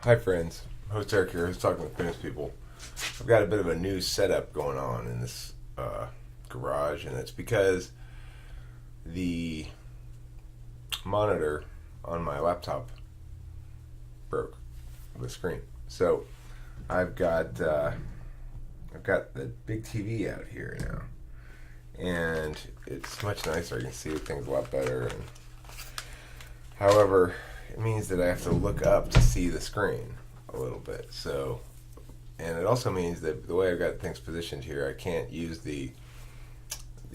Hi friends, host Eric here, who's talking with famous people. I've got a bit of a new setup going on in this garage, and it's because the monitor on my laptop broke the screen. So I've got the big TV out here now, and it's much nicer. I can see things a lot better. And however, it means that I have to look up to see the screen a little bit. So, and it also means that the way I've got things positioned here, I can't use the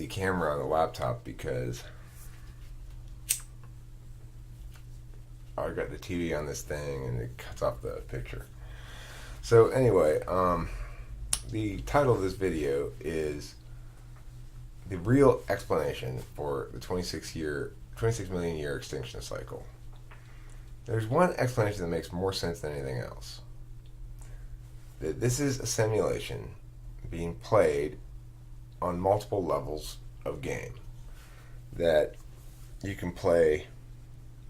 camera on the laptop because I've got the TV on this thing and it cuts off the picture. So anyway, the title of this video is the real explanation for the 26 million year extinction cycle. There's one explanation that makes more sense than anything else. That this is a simulation being played on multiple levels of game. That you can play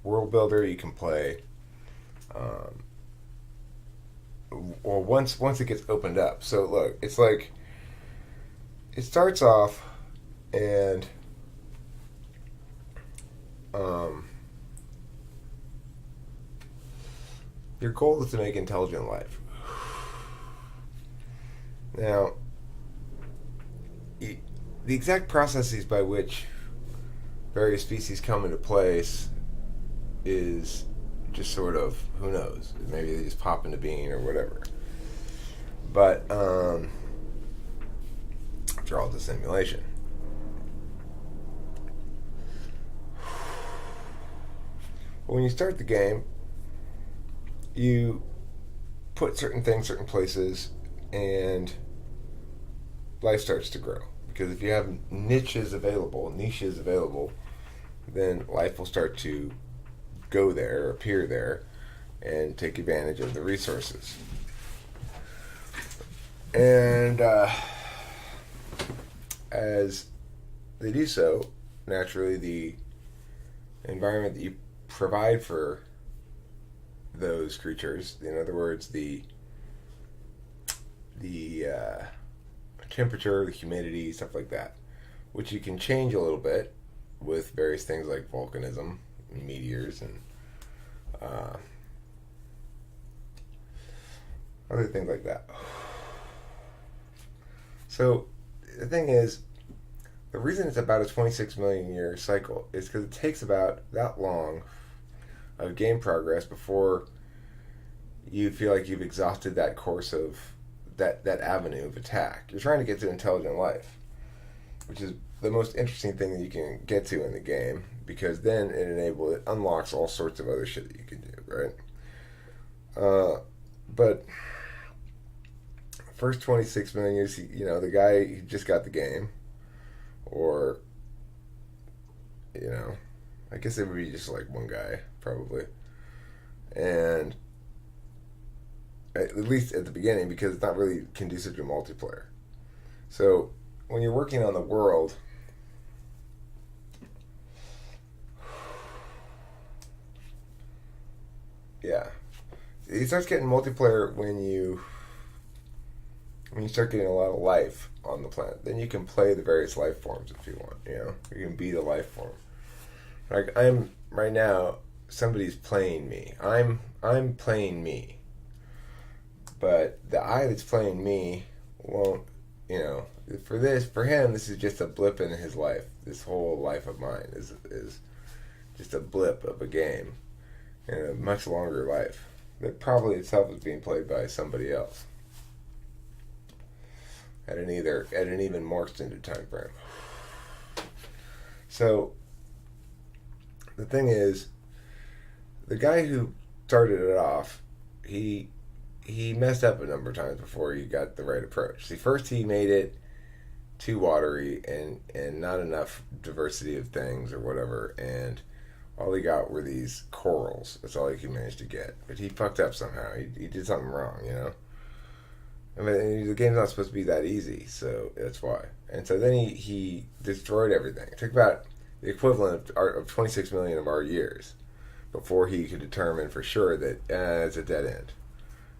World Builder, you can play, or once it gets opened up. So look, it's like, it starts off and your goal is to make intelligent life. Now, the exact processes by which various species come into place is just sort of, who knows? Maybe they just pop into being or whatever. But, after all, it's a simulation. When you start the game, you put certain things certain places and life starts to grow. Because if you have niches available, then life will start to go there, appear there, and take advantage of the resources. And as they do so, naturally the environment that you provide for those creatures, in other words, the temperature, the humidity, stuff like that, which you can change a little bit with various things like volcanism, and meteors, and other things like that. So the thing is, the reason it's about a 26 million year cycle is because it takes about that long of game progress before you feel like you've exhausted that course of that avenue of attack. You're trying to get to intelligent life, which is the most interesting thing that you can get to in the game, because then it unlocks all sorts of other shit that you can do, right? But first 26 million years, the guy who just got the game, or I guess it would be just like one guy probably, and at least at the beginning, because it's not really conducive to multiplayer. So when you're working on the world, yeah, it starts getting multiplayer when you start getting a lot of life on the planet. Then you can play the various life forms if you want. You can be the life form. Like right now, somebody's playing me. I'm playing me. But the I that's playing me won't, for him, this is just a blip in his life. This whole life of mine is just a blip of a game in a much longer life that probably itself is being played by somebody else at an even more extended time frame. So the thing is, the guy who started it off, he messed up a number of times before he got the right approach. See, first he made it too watery and not enough diversity of things or whatever, and all he got were these corals. That's all he could manage to get. But he fucked up somehow. He did something wrong, I mean, the game's not supposed to be that easy, so that's why. And so then he destroyed everything. It took about the equivalent of 26 million of our years before he could determine for sure that it's a dead end.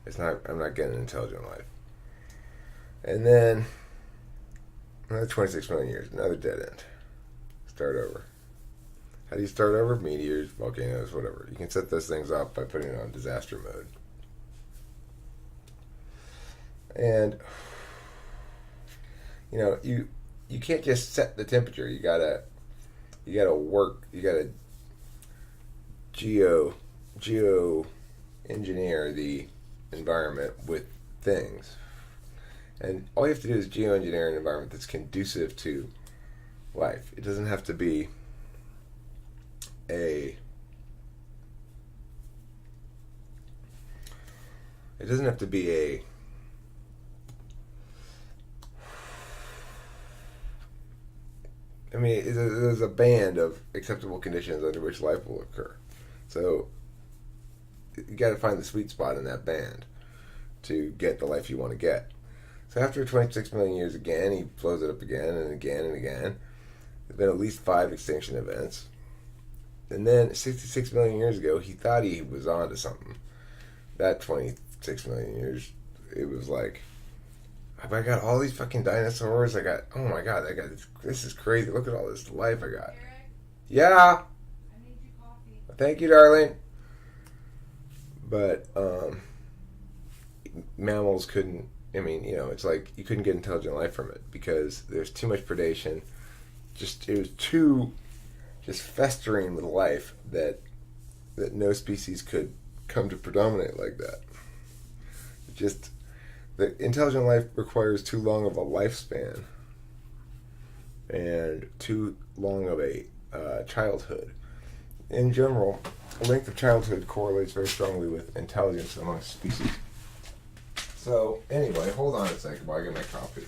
I'm not getting an intelligent life. And then another 26 million years, another dead end. Start over. How do you start over? Meteors, volcanoes, whatever. You can set those things off by putting it on disaster mode. And you can't just set the temperature. You gotta work. You gotta geo engineer the environment with things. And all you have to do is geoengineer an environment that's conducive to life. It doesn't have to be a I mean, there's a band of acceptable conditions under which life will occur. So you got to find the sweet spot in that band to get the life you want to get. So after 26 million years again, he blows it up again and again and again. There's been at least 5 extinction events. And then 66 million years ago, he thought he was on to something. That 26 million years, it was like, I got all these fucking dinosaurs. Oh my god, this is crazy. Look at all this life I got. Eric, Yeah. I made you coffee. Thank you, darling. But mammals couldn't. I mean, it's like you couldn't get intelligent life from it because there's too much predation. It was too just festering with life that no species could come to predominate like that. The intelligent life requires too long of a lifespan and too long of a childhood. In general, the length of childhood correlates very strongly with intelligence amongst species. So, anyway, hold on a second while I get my coffee.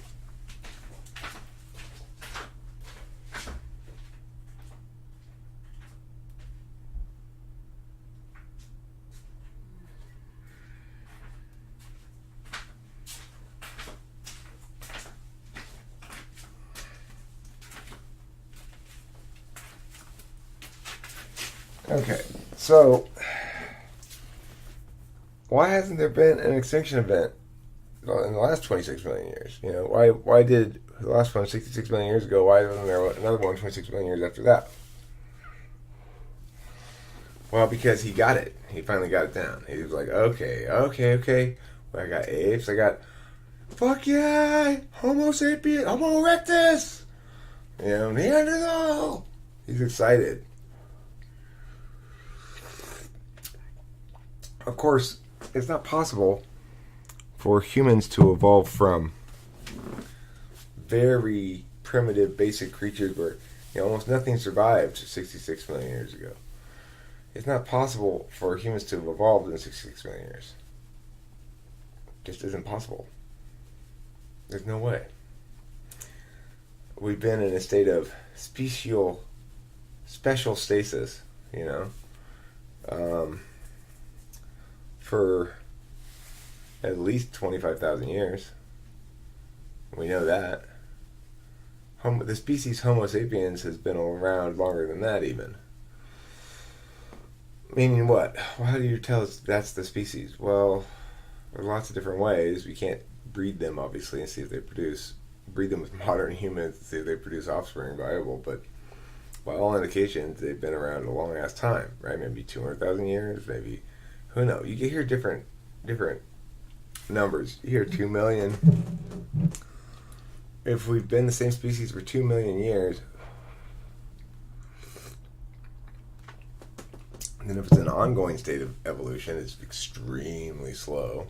Okay, so why hasn't there been an extinction event in the last 26 million years? Why did the last one 66 million years ago, why wasn't there another one 26 million years after that? Well, because he got it. He finally got it down. He was like, okay. Well, I got apes. I got, fuck yeah, Homo sapien, Homo erectus. Neanderthal. He's excited. Of course, it's not possible for humans to evolve from very primitive, basic creatures where almost nothing survived 66 million years ago. It's not possible for humans to have evolved in 66 million years. It just isn't possible. There's no way. We've been in a state of special stasis, for at least 25,000 years. We know that. The species Homo sapiens has been around longer than that even. Meaning what? Well, how do you tell us that's the species? Well, there are lots of different ways. We can't breed them, obviously, and see if they breed them with modern humans and see if they produce offspring viable, but by all indications, they've been around a long-ass time, right? Maybe 200,000 years, maybe. Who knows? You can hear different numbers. You hear 2 million. If we've been the same species for 2 million years, and then if it's an ongoing state of evolution, it's extremely slow.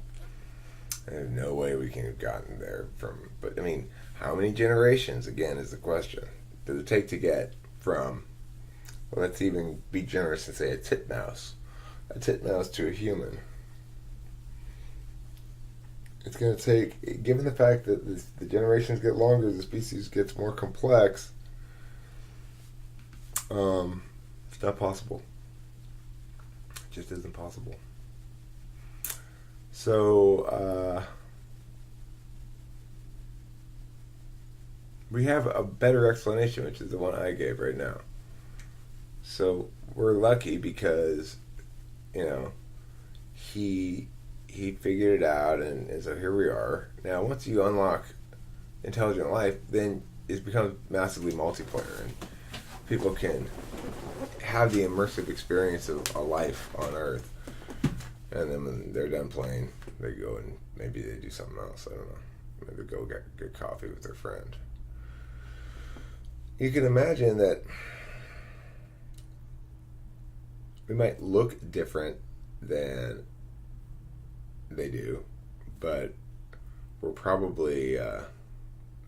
And there's no way we can have gotten there from. But I mean, how many generations? Again, is the question. Does it take to get from? Well, let's even be generous and say a titmouse to a human. It's going to take, given the fact that the generations get longer, the species gets more complex, it's not possible. It just isn't possible. So, we have a better explanation, which is the one I gave right now. So, we're lucky because he he figured it out, and so here we are. Now, once you unlock intelligent life, then it becomes massively multiplayer, and people can have the immersive experience of a life on Earth. And then when they're done playing, they go and maybe they do something else. I don't know. Maybe go get coffee with their friend. You can imagine that we might look different than they do, but we're probably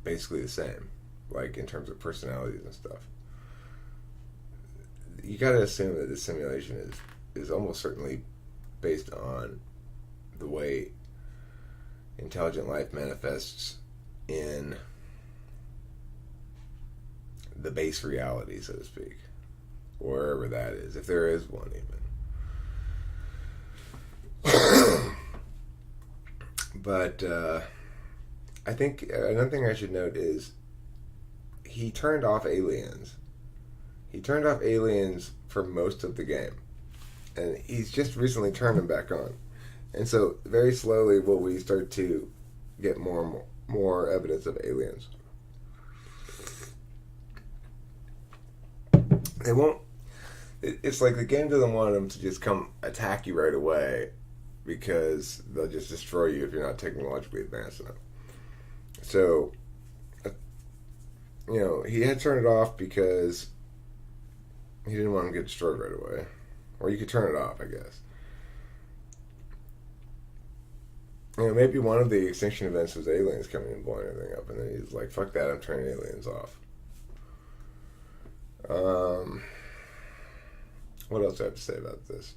basically the same, like in terms of personalities and stuff. You got to assume that this simulation is almost certainly based on the way intelligent life manifests in the base reality, so to speak, wherever that is, if there is one even. But I think another thing I should note is he turned off aliens. He turned off aliens for most of the game, and he's just recently turned them back on. And so very slowly will we start to get more and more evidence of aliens. They won't. It's like the game doesn't want them to just come attack you right away, because they'll just destroy you if you're not technologically advanced enough. So, he had turned it off because he didn't want them to get destroyed right away. Or you could turn it off, I guess. Maybe one of the Extinction events was aliens coming and blowing everything up, and then he's like, fuck that, I'm turning aliens off. What else do I have to say about this?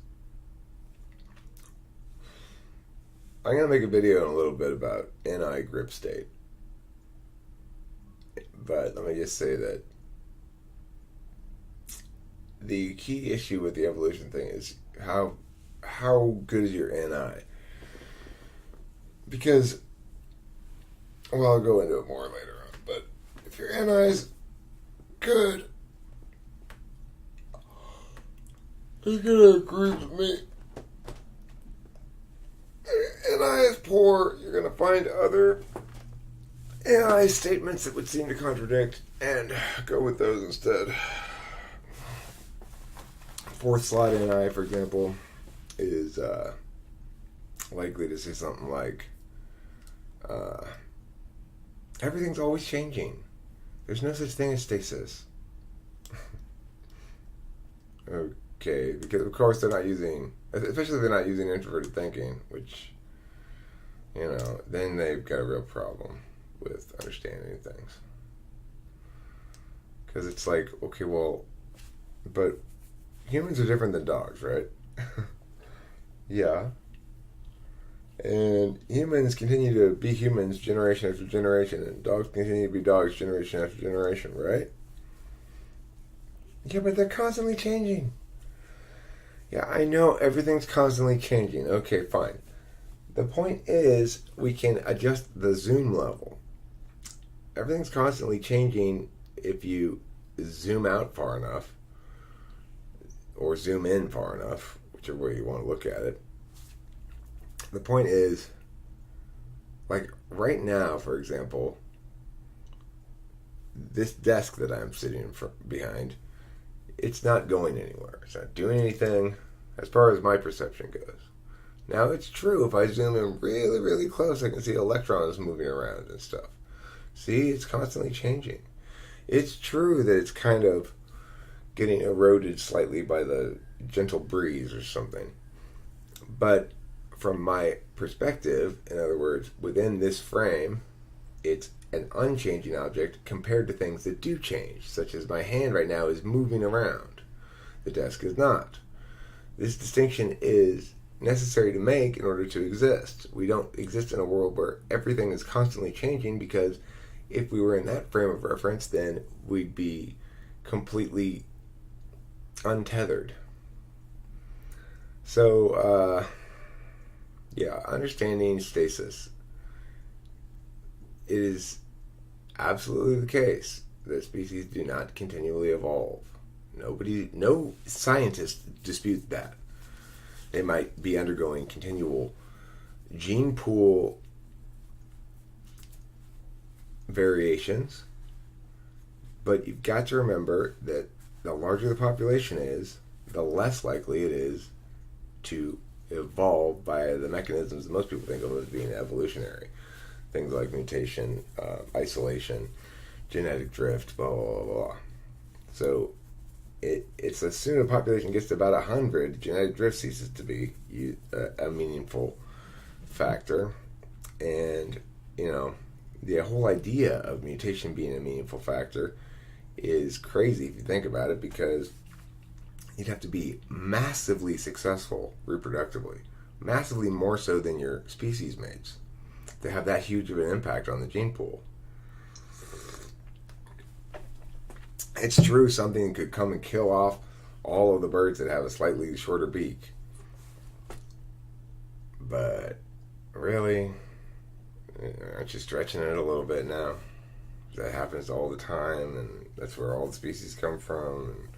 I'm going to make a video in a little bit about NI grip state. But let me just say that the key issue with the evolution thing is how good is your NI? Because, well, I'll go into it more later on, but if your NI is good, you're going to agree with me. If your NI is poor, you're going to find other NI statements that would seem to contradict and go with those instead. Fourth slide NI, for example, is likely to say something like, everything's always changing. There's no such thing as stasis. Okay, because of course they're not using, especially if they're not using introverted thinking, which, then they've got a real problem with understanding things. Because it's like, okay, well, but humans are different than dogs, right? Yeah. And humans continue to be humans generation after generation, and dogs continue to be dogs generation after generation, right? Yeah, but they're constantly changing. Yeah, I know everything's constantly changing. Okay, fine. The point is, we can adjust the zoom level. Everything's constantly changing if you zoom out far enough, or zoom in far enough, whichever way you want to look at it. The point is, like right now, for example, this desk that I'm sitting behind, it's not going anywhere. It's not doing anything as far as my perception goes. Now, it's true, if I zoom in really, really close, I can see electrons moving around and stuff. See, it's constantly changing. It's true that it's kind of getting eroded slightly by the gentle breeze or something. But from my perspective, in other words, within this frame, it's an unchanging object compared to things that do change, such as my hand right now is moving around. The desk is not. This distinction is necessary to make in order to exist. We don't exist in a world where everything is constantly changing, because if we were in that frame of reference, then we'd be completely untethered. So, understanding stasis. It is absolutely the case that species do not continually evolve. No scientist disputes that. They might be undergoing continual gene pool variations, but you've got to remember that the larger the population is, the less likely it is to evolve by the mechanisms that most people think of as being evolutionary. Things like mutation, isolation, genetic drift, blah, blah, blah. So it's as soon as the population gets to about 100, genetic drift ceases to be a meaningful factor. And, the whole idea of mutation being a meaningful factor is crazy if you think about it, because you'd have to be massively successful reproductively, massively more so than your species mates, to have that huge of an impact on the gene pool. It's true something could come and kill off all of the birds that have a slightly shorter beak, but really, aren't you stretching it a little bit now? That happens all the time, and that's where all the species come from. And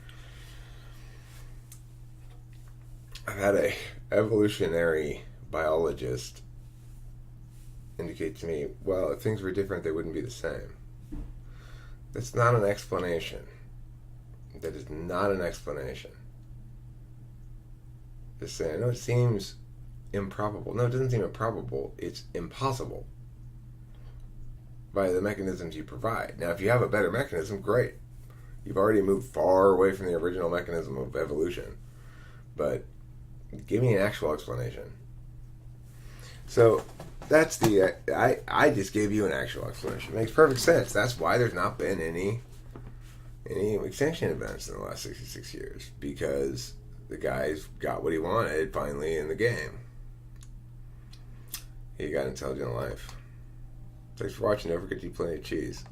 I've had a evolutionary biologist indicate to me, well, if things were different, they wouldn't be the same. That's not an explanation. That is not an explanation. Just saying, no, it seems improbable. No, it doesn't seem improbable. It's impossible by the mechanisms you provide. Now, if you have a better mechanism, great. You've already moved far away from the original mechanism of evolution. But give me an actual explanation. So that's I just gave you an actual explanation. It makes perfect sense. That's why there's not been any extinction events in the last 66 years, because the guy's got what he wanted finally in the game. He got intelligent life. Thanks for watching. Don't forget to eat plenty of cheese.